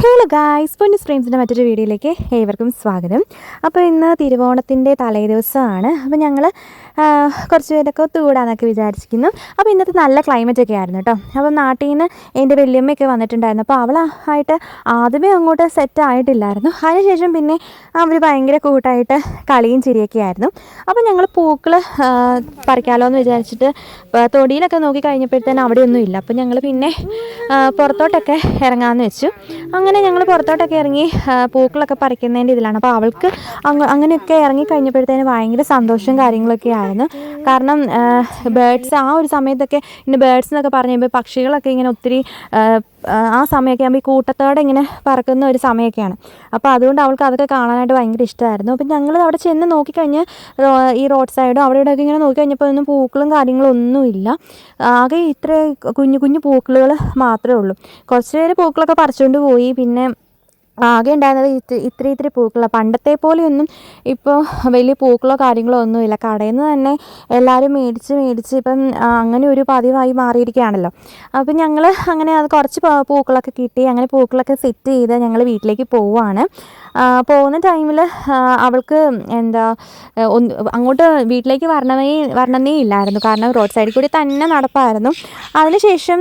Hello guys, പൊന്നു സ്ട്രീംസിൻ്റെ മറ്റൊരു വീഡിയോയിലേക്ക് ഏവർക്കും സ്വാഗതം. അപ്പോൾ ഇന്ന് തിരുവോണത്തിൻ്റെ തലേദിവസമാണ്. അപ്പോൾ ഞങ്ങൾ കുറച്ച് പേരൊക്കെ ഒത്തുകൂടാന്നൊക്കെ വിചാരിച്ചിരിക്കുന്നു. അപ്പോൾ ഇന്നത്തെ നല്ല ക്ലൈമറ്റൊക്കെ ആയിരുന്നു കേട്ടോ. അപ്പോൾ നാട്ടിൽ നിന്ന് എൻ്റെ വല്യമ്മയൊക്കെ വന്നിട്ടുണ്ടായിരുന്നു. അപ്പോൾ അവളായിട്ട് ആദ്യമേ അങ്ങോട്ട് സെറ്റ് ആയിട്ടില്ലായിരുന്നു. അതിനുശേഷം പിന്നെ അവർ ഭയങ്കര കൂട്ടായിട്ട് കളിയും ചിരിയൊക്കെ ആയിരുന്നു. അപ്പോൾ ഞങ്ങൾ പൂക്കൾ പറിക്കാമല്ലോ എന്ന് വിചാരിച്ചിട്ട് തൊടിയിലൊക്കെ നോക്കി കഴിഞ്ഞപ്പോഴത്തേനും അവിടെയൊന്നും ഇല്ല. അപ്പോൾ ഞങ്ങൾ പിന്നെ പുറത്തോട്ടൊക്കെ ഇറങ്ങാമെന്ന് വെച്ചു. അങ്ങനെ ഞങ്ങൾ പുറത്തോട്ടൊക്കെ ഇറങ്ങി പൂക്കളൊക്കെ പറിക്കുന്നതിൻ്റെ ഇതിലാണ്. അപ്പോൾ അവൾക്ക് അങ്ങനെയൊക്കെ ഇറങ്ങിക്കഴിഞ്ഞപ്പോഴത്തേന് ഭയങ്കര സന്തോഷവും കാര്യങ്ങളൊക്കെ ആയിരുന്നു. കാരണം ബേഡ്സ് ആ ഒരു സമയത്തൊക്കെ ഇന്ന് ബേഡ്സ് എന്നൊക്കെ പറഞ്ഞു കഴിയുമ്പോൾ പക്ഷികളൊക്കെ ഇങ്ങനെ ഒത്തിരി ആ സമയമൊക്കെ ആകുമ്പോൾ ഈ കൂട്ടത്തോടെ ഇങ്ങനെ പറക്കുന്ന ഒരു സമയമൊക്കെയാണ്. അപ്പോൾ അതുകൊണ്ട് അവൾക്ക് അതൊക്കെ കാണാനായിട്ട് ഭയങ്കര ഇഷ്ടമായിരുന്നു. അപ്പം ഞങ്ങൾ അവിടെ ചെന്ന് നോക്കിക്കഴിഞ്ഞ് ഈ റോഡ് സൈഡും അവിടെ ഇവിടെയൊക്കെ ഇങ്ങനെ നോക്കിക്കഴിഞ്ഞപ്പോൾ ഒന്നും പൂക്കളും കാര്യങ്ങളും ഒന്നുമില്ല. ആകെ ഇത്ര കുഞ്ഞു കുഞ്ഞു പൂക്കളുകൾ മാത്രമേ ഉള്ളൂ. കുറച്ച് പേര് പൂക്കളൊക്കെ പറിച്ചുകൊണ്ട് പോയി. പിന്നെ ആകെ ഉണ്ടായിരുന്നത് ഇത്തിരി പൂക്കളാണ്. പണ്ടത്തെ പോലെയൊന്നും ഇപ്പോൾ വലിയ പൂക്കളോ കാര്യങ്ങളോ ഒന്നുമില്ല. കടയിൽ നിന്ന് തന്നെ എല്ലാവരും മേടിച്ച് ഇപ്പം അങ്ങനെ ഒരു പതിവായി മാറിയിരിക്കുകയാണല്ലോ. അപ്പം ഞങ്ങൾ അങ്ങനെ അത് കുറച്ച് പൂക്കളൊക്കെ കിട്ടി. അങ്ങനെ പൂക്കളൊക്കെ സെറ്റ് ചെയ്ത് ഞങ്ങൾ വീട്ടിലേക്ക് പോവുകയാണ്. പോകുന്ന ടൈമിൽ അവൾക്ക് അങ്ങോട്ട് വീട്ടിലേക്ക് വരണമെന്നേ ഇല്ലായിരുന്നു. കാരണം റോഡ് സൈഡിൽ കൂടി തന്നെ നടപ്പായിരുന്നു. അതിനുശേഷം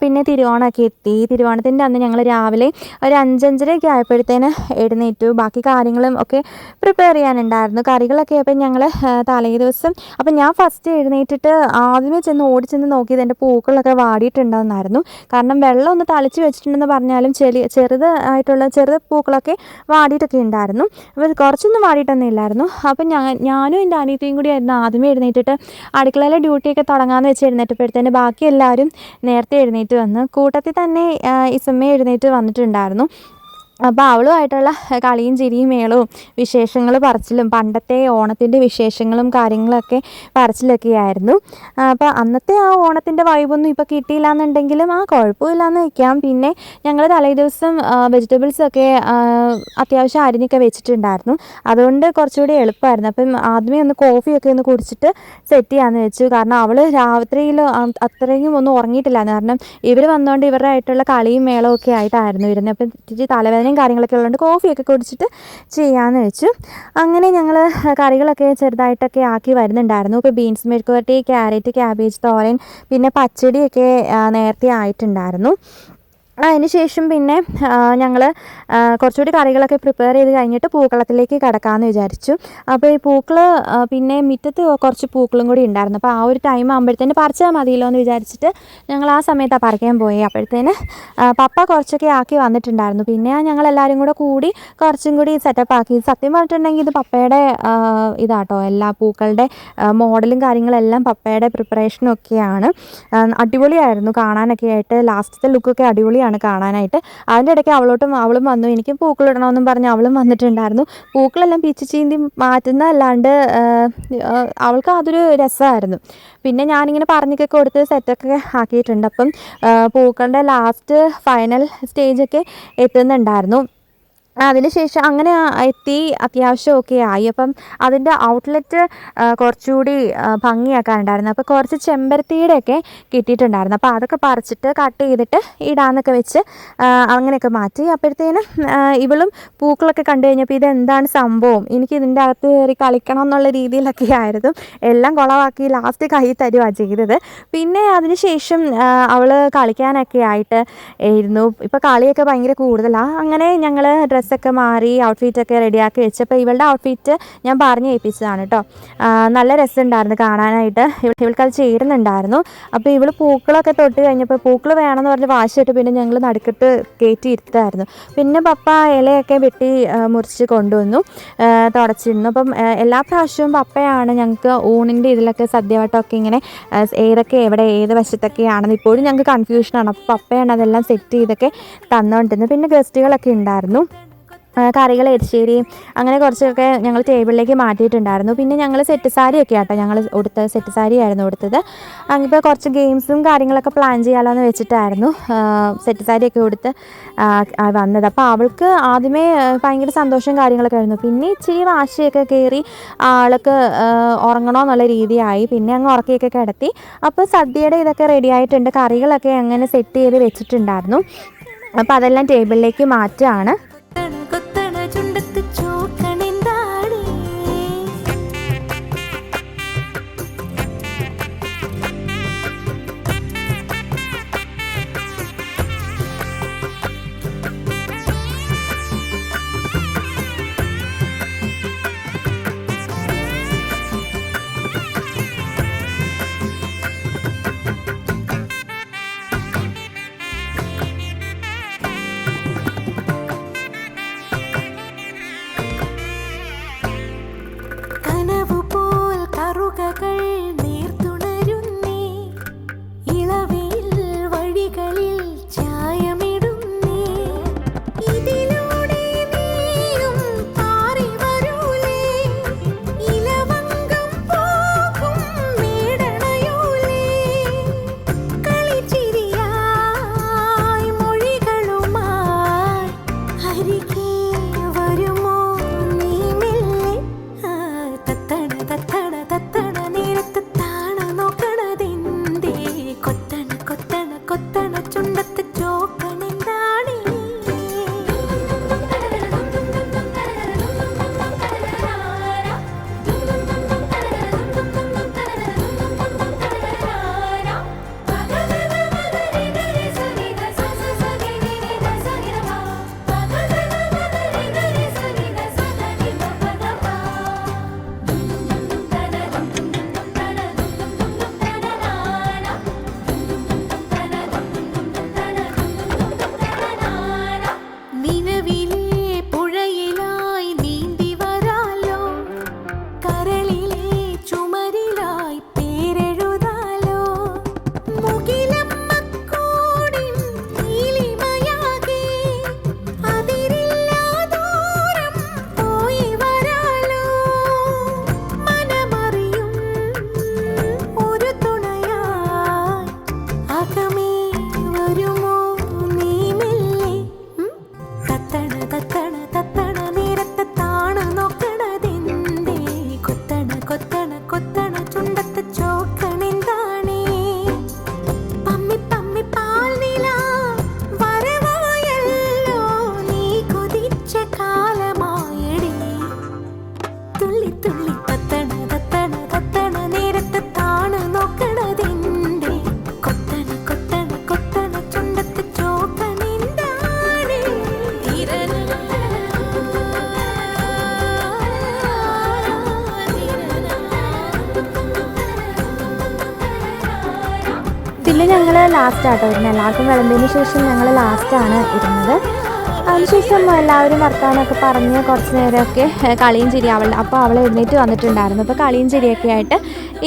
പിന്നെ തിരുവോണമൊക്കെ എത്തി. തിരുവോണത്തിൻ്റെ അന്ന് ഞങ്ങൾ രാവിലെ ഒരു 5-5:30 ആയപ്പോഴത്തേന് എഴുന്നേറ്റു. ബാക്കി കാര്യങ്ങളും ഒക്കെ പ്രിപ്പയർ ചെയ്യാനുണ്ടായിരുന്നു. കറികളൊക്കെ അപ്പം ഞങ്ങൾ തലേ ദിവസം അപ്പം ഞാൻ ഫസ്റ്റ് എഴുന്നേറ്റിട്ട് ആദ്യമേ ഓടിച്ചെന്ന് നോക്കിയത് എൻ്റെ പൂക്കളൊക്കെ വാടിയിട്ടുണ്ടാകുന്നായിരുന്നു. കാരണം വെള്ളം ഒന്ന് തളിച്ച് വെച്ചിട്ടുണ്ടെന്ന് പറഞ്ഞാലും ചെറു പൂക്കളൊക്കെ വാടിയിട്ടൊക്കെ ഉണ്ടായിരുന്നു. അപ്പോൾ കുറച്ചൊന്നും വാടിയിട്ടൊന്നും ഇല്ലായിരുന്നു. അപ്പം ഞാനും എൻ്റെ അനിയത്തിയും കൂടി ആയിരുന്നു ആദ്യമേ എഴുന്നേറ്റിട്ട് അടുക്കളയിലെ ഡ്യൂട്ടിയൊക്കെ തുടങ്ങാമെന്ന് വെച്ച് എഴുന്നേറ്റപ്പോഴത്തേന് ബാക്കി എല്ലാവരും നേരത്തെ എഴുന്നേറ്റ് വന്ന്. കൂട്ടത്തിൽ തന്നെ ഇസമ്മ എഴുന്നേറ്റ് വന്നിട്ടുണ്ടായിരുന്നു. അപ്പോൾ അവളുമായിട്ടുള്ള കളിയും ചിരിയും മേളവും വിശേഷങ്ങൾ പറച്ചിലും പണ്ടത്തെ ഓണത്തിൻ്റെ വിശേഷങ്ങളും കാര്യങ്ങളൊക്കെ പറച്ചിലൊക്കെ ആയിരുന്നു. അപ്പോൾ അന്നത്തെ ആ ഓണത്തിൻ്റെ വൈബൊന്നും ഇപ്പോൾ കിട്ടിയില്ല എന്നുണ്ടെങ്കിലും കുഴപ്പമില്ലാന്ന് വയ്ക്കാം. പിന്നെ ഞങ്ങൾ തലേ ദിവസം വെജിറ്റബിൾസൊക്കെ അത്യാവശ്യം അരിഞ്ഞൊക്കെ വെച്ചിട്ടുണ്ടായിരുന്നു. അതുകൊണ്ട് കുറച്ചുകൂടി എളുപ്പമായിരുന്നു. അപ്പം ആദ്യമേ ഒന്ന് കോഫിയൊക്കെ ഒന്ന് കുടിച്ചിട്ട് സെറ്റ് ചെയ്യാമെന്ന് വെച്ചു. കാരണം അവൾ രാത്രിയിൽ അത്രയും ഒന്നും ഉറങ്ങിയിട്ടില്ലായിരുന്നു. കാരണം ഇവർ വന്നുകൊണ്ട് ഇവരുടെ ആയിട്ടുള്ള കളിയും മേളവും ഒക്കെ ആയിട്ടായിരുന്നു വരുന്നത്. അപ്പം ഇച്ചിരി തലവേദന കാര്യങ്ങളൊക്കെ ഉള്ളതുകൊണ്ട് കോഫിയൊക്കെ കുടിച്ചിട്ട് ചെയ്യാമെന്ന് വെച്ചു. അങ്ങനെ ഞങ്ങൾ കറികളൊക്കെ ചെറുതായിട്ടൊക്കെ ആക്കി വരുന്നുണ്ടായിരുന്നു. ഇപ്പോൾ ബീൻസ് മെഴുക്കുവരട്ടി, ക്യാരറ്റ്, ക്യാബേജ് തോരൻ, പിന്നെ പച്ചടിയൊക്കെ നേരത്തെ ആയിട്ടുണ്ടായിരുന്നു. അതിന് ശേഷം പിന്നെ ഞങ്ങൾ കുറച്ചുകൂടി കറികളൊക്കെ പ്രിപ്പയർ ചെയ്ത് കഴിഞ്ഞിട്ട് പൂക്കളത്തിലേക്ക് കിടക്കാമെന്ന് വിചാരിച്ചു. അപ്പോൾ ഈ പൂക്കൾ പിന്നെ മുറ്റത്ത് കുറച്ച് പൂക്കളും കൂടി ഉണ്ടായിരുന്നു. അപ്പോൾ ആ ഒരു ടൈം ആകുമ്പോഴത്തേന് പറിച്ചാൽ മതിയല്ലോ എന്ന് വിചാരിച്ചിട്ട് ഞങ്ങൾ ആ സമയത്താണ് പറിക്കാൻ പോയി. അപ്പോഴത്തേന് പപ്പ കുറച്ചൊക്കെ ആക്കി വന്നിട്ടുണ്ടായിരുന്നു. പിന്നെ ഞങ്ങളെല്ലാവരും കൂടി കുറച്ചും കൂടി സെറ്റപ്പ് ആക്കി. സത്യം പറഞ്ഞിട്ടുണ്ടെങ്കിൽ ഇത് പപ്പയുടെ ഇതാട്ടോ, എല്ലാ പൂക്കളുടെ മോഡലും കാര്യങ്ങളെല്ലാം പപ്പയുടെ പ്രിപ്പറേഷനും ഒക്കെയാണ്. അടിപൊളിയായിരുന്നു കാണാനൊക്കെ ആയിട്ട്. ലാസ്റ്റത്തെ ലുക്കൊക്കെ അടിപൊളിയാണ് കാണാനായിട്ട്. അതിൻ്റെ ഇടയ്ക്ക് അവളും വന്നു. എനിക്ക് പൂക്കളിടണമെന്നും പറഞ്ഞ് അവളും വന്നിട്ടുണ്ടായിരുന്നു. പൂക്കളെല്ലാം പിച്ചി ചീന്തി മാറ്റുന്നതല്ലാണ്ട് അവൾക്ക് അതൊരു രസമായിരുന്നു. പിന്നെ ഞാനിങ്ങനെ പറഞ്ഞൊക്കെ കൊടുത്ത് സെറ്റൊക്കെ ആക്കിയിട്ടുണ്ട്. അപ്പം പൂക്കളുടെ ലാസ്റ്റ് ഫൈനൽ സ്റ്റേജൊക്കെ എത്തുന്നുണ്ടായിരുന്നു. അതിനുശേഷം അങ്ങനെ എത്തി അത്യാവശ്യമൊക്കെ ആയി. അപ്പം അതിൻ്റെ ഔട്ട്ലെറ്റ് കുറച്ചുകൂടി ഭംഗിയാക്കാനുണ്ടായിരുന്നു. അപ്പോൾ കുറച്ച് ചെമ്പരത്തിയുടെയൊക്കെ കിട്ടിയിട്ടുണ്ടായിരുന്നു. അപ്പോൾ അതൊക്കെ പറിച്ചിട്ട് കട്ട് ചെയ്തിട്ട് ഇടാമെന്നൊക്കെ വെച്ച് അങ്ങനെയൊക്കെ മാറ്റി. അപ്പോഴത്തേനും ഇവളും പൂക്കളൊക്കെ കണ്ടു കഴിഞ്ഞപ്പോൾ ഇതെന്താണ് സംഭവം, എനിക്ക് ഇതിൻ്റെ അകത്ത് കയറി കളിക്കണം എന്നുള്ള രീതിയിലൊക്കെ ആയിരുന്നു. എല്ലാം കുളവാക്കി ലാസ്റ്റ് കൈ തരുവാണ് ചെയ്തത്. പിന്നെ അതിനുശേഷം അവൾ കളിക്കാനൊക്കെ ആയിട്ട് ഇരുന്നു. ഇപ്പോൾ കളിയൊക്കെ ഭയങ്കര കൂടുതലാണ്. അങ്ങനെ ഞങ്ങൾ ഡ്രസ്സൊക്കെ മാറി ഔട്ട്ഫിറ്റൊക്കെ റെഡിയാക്കി വെച്ചപ്പോൾ ഇവളുടെ ഔട്ട്ഫിറ്റ് ഞാൻ പറഞ്ഞു ഏൽപ്പിച്ചതാണ് കേട്ടോ. നല്ല രസമുണ്ടായിരുന്നു കാണാനായിട്ട്. ഇവൾക്കത് ചേരുന്നുണ്ടായിരുന്നു. അപ്പോൾ ഇവൾ പൂക്കളൊക്കെ തൊട്ട് കഴിഞ്ഞപ്പോൾ പൂക്കൾ വേണമെന്ന് പറഞ്ഞ് വാശിയിട്ട് പിന്നെ ഞങ്ങൾ നടുക്കിട്ട് കയറ്റി ഇരുത്തായിരുന്നു. പിന്നെ പപ്പ ഇലയൊക്കെ വെട്ടി മുറിച്ച് കൊണ്ടുവന്നു തുടച്ചിരുന്നു. അപ്പം എല്ലാ പ്രാവശ്യവും പപ്പയാണ് ഞങ്ങൾക്ക് ഊണിൻ്റെ ഇതിലൊക്കെ സദ്യവട്ടമൊക്കെ ഇങ്ങനെ ഏതൊക്കെ എവിടെ ഏത് വശത്തൊക്കെയാണെന്ന് ഇപ്പോഴും ഞങ്ങൾക്ക് കൺഫ്യൂഷനാണ്. അപ്പോൾ പപ്പയാണ് അതെല്ലാം സെറ്റ് ചെയ്തൊക്കെ തന്നുകൊണ്ടിരുന്നത്. പിന്നെ ഗസ്റ്റുകളൊക്കെ ഉണ്ടായിരുന്നു. കറികൾ എരിശ്ശേരി അങ്ങനെ കുറച്ചൊക്കെ ഞങ്ങൾ ടേബിളിലേക്ക് മാറ്റിയിട്ടുണ്ടായിരുന്നു. പിന്നെ ഞങ്ങൾ സെറ്റ് സാരിയൊക്കെ ആട്ടോ ഞങ്ങൾ ഉടുത്തത്. സെറ്റ് സാരി ആയിരുന്നു ഉടുത്തത്. അങ്ങനെ കുറച്ച് ഗെയിംസും കാര്യങ്ങളൊക്കെ പ്ലാൻ ചെയ്യാമല്ലോ എന്ന് വെച്ചിട്ടായിരുന്നു സെറ്റ് സാരിയൊക്കെ ഉടുത്ത് വന്നത്. അപ്പോൾ അവൾക്ക് ആദ്യമേ ഭയങ്കര സന്തോഷവും കാര്യങ്ങളൊക്കെ ആയിരുന്നു. പിന്നെ ഇച്ചിരി വാശിയൊക്കെ കയറി ആൾക്ക് ഉറങ്ങണമെന്നുള്ള രീതിയായി. പിന്നെ അങ്ങ് ഉറക്കിയൊക്കെ കിടത്തി. അപ്പോൾ സദ്യയുടെ ഇതൊക്കെ റെഡി ആയിട്ടുണ്ട്. കറികളൊക്കെ അങ്ങനെ സെറ്റ് ചെയ്ത് വെച്ചിട്ടുണ്ടായിരുന്നു. അപ്പോൾ അതെല്ലാം ടേബിളിലേക്ക് മാറ്റുകയാണ്. പിന്നെ ഞങ്ങൾ ലാസ്റ്റാട്ടോ ഇരുന്നത്. എല്ലാവർക്കും വിളമ്പിയതിന് ശേഷം ഞങ്ങൾ ലാസ്റ്റാണ് ഇരുന്നത്. അതിനുശേഷം എല്ലാവരും വർത്താനമൊക്കെ പറഞ്ഞ് കുറച്ച് നേരമൊക്കെ കളിയും ചിരി അപ്പോൾ അവൾ എഴുന്നേറ്റ് വന്നിട്ടുണ്ടായിരുന്നു. അപ്പോൾ കളിയും ചിരിയൊക്കെ ആയിട്ട്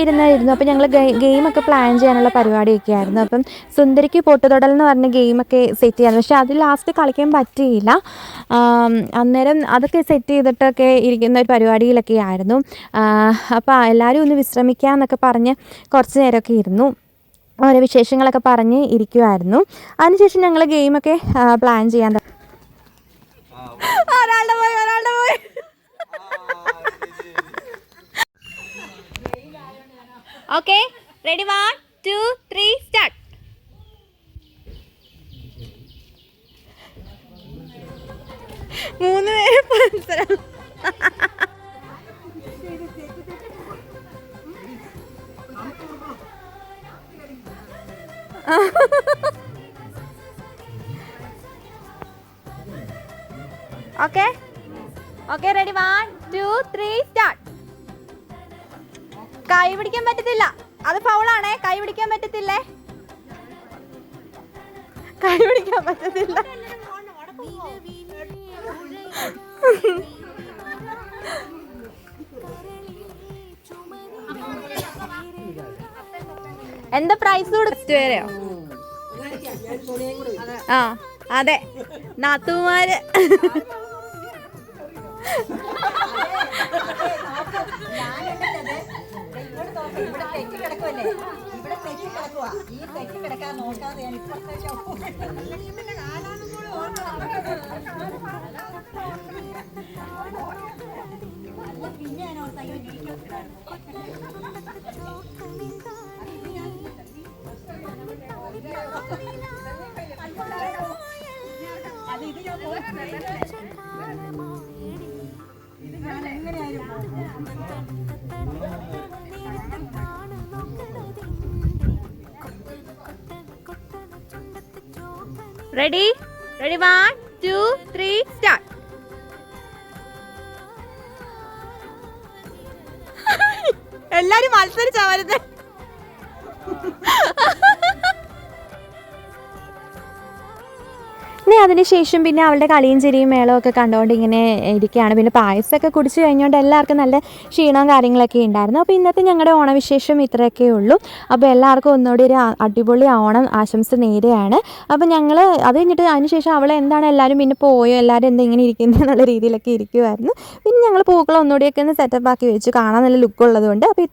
ഇരുന്നു. അപ്പോൾ ഞങ്ങൾ ഗെയിമൊക്കെ പ്ലാൻ ചെയ്യാനുള്ള പരിപാടിയൊക്കെ ആയിരുന്നു. അപ്പം സുന്ദരിക്ക് പൊട്ടുതൊടൽ എന്ന് പറഞ്ഞ ഗെയിമൊക്കെ സെറ്റ് ചെയ്യാറ്. പക്ഷേ അത് ലാസ്റ്റ് കളിക്കാൻ പറ്റിയില്ല. അന്നേരം അതൊക്കെ സെറ്റ് ചെയ്തിട്ടൊക്കെ ഇരിക്കുന്ന ഒരു പരിപാടിയിലൊക്കെ ആയിരുന്നു. അപ്പോൾ എല്ലാവരും ഒന്ന് വിശ്രമിക്കാമെന്നൊക്കെ പറഞ്ഞ് കുറച്ച് നേരമൊക്കെ ഇരുന്നു. ഓരോ വിശേഷങ്ങളൊക്കെ പറഞ്ഞ് ഇരിക്കുമായിരുന്നു. അതിനുശേഷം ഞങ്ങൾ ഗെയിമൊക്കെ പ്ലാൻ ചെയ്യാൻ ഓക്കെ റെഡി 1 2 3 സ്റ്റാർട്ട്. മൂന്ന് പേര് ഓക്കെ റെഡി 1 2 3 സ്റ്റാർട്ട്. കൈ പിടിക്കാൻ പറ്റത്തില്ല, അത് ഫൗളാണേ. കൈ പിടിക്കാൻ പറ്റത്തില്ലേ, കൈ പിടിക്കാൻ പറ്റത്തില്ല. എന്താ പ്രൈസ് കൊടുത്തു വരെയോ? ആ അതെ, നാത്തുമാര്. Ready ready 1 2 3 start. എല്ലാരും മത്സരിച്ചാ വരുന്നത്. പിന്നെ അതിനുശേഷം പിന്നെ അവളുടെ കളിയും ചിരിയും മേളമൊക്കെ കണ്ടുകൊണ്ട് ഇങ്ങനെ ഇരിക്കുകയാണ്. പിന്നെ പായസമൊക്കെ കുടിച്ച് കഴിഞ്ഞുകൊണ്ട് എല്ലാവർക്കും നല്ല ക്ഷീണവും കാര്യങ്ങളൊക്കെ ഉണ്ടായിരുന്നു. അപ്പോൾ ഇന്നത്തെ ഞങ്ങളുടെ ഓണവിശേഷം ഇത്രയൊക്കെ ഉള്ളൂ. അപ്പോൾ എല്ലാവർക്കും ഒന്നുകൂടി ഒരു അടിപൊളി ഓണം ആശംസ നേരെയാണ്. അപ്പോൾ ഞങ്ങൾ അത് കഴിഞ്ഞിട്ട് അതിനുശേഷം അവൾ എന്താണ് എല്ലാവരും പിന്നെ പോയോ, എല്ലാവരും എന്താ ഇങ്ങനെ ഇരിക്കുന്നത് എന്നുള്ള രീതിയിലൊക്കെ ഇരിക്കുമായിരുന്നു. പിന്നെ ഞങ്ങൾ പൂക്കളം ഒന്നുകൂടിയൊക്കെ ഒന്ന് സെറ്റപ്പ് ആക്കി വെച്ചു, കാണാൻ നല്ല ലുക്കുള്ളതുകൊണ്ട്. അപ്പോൾ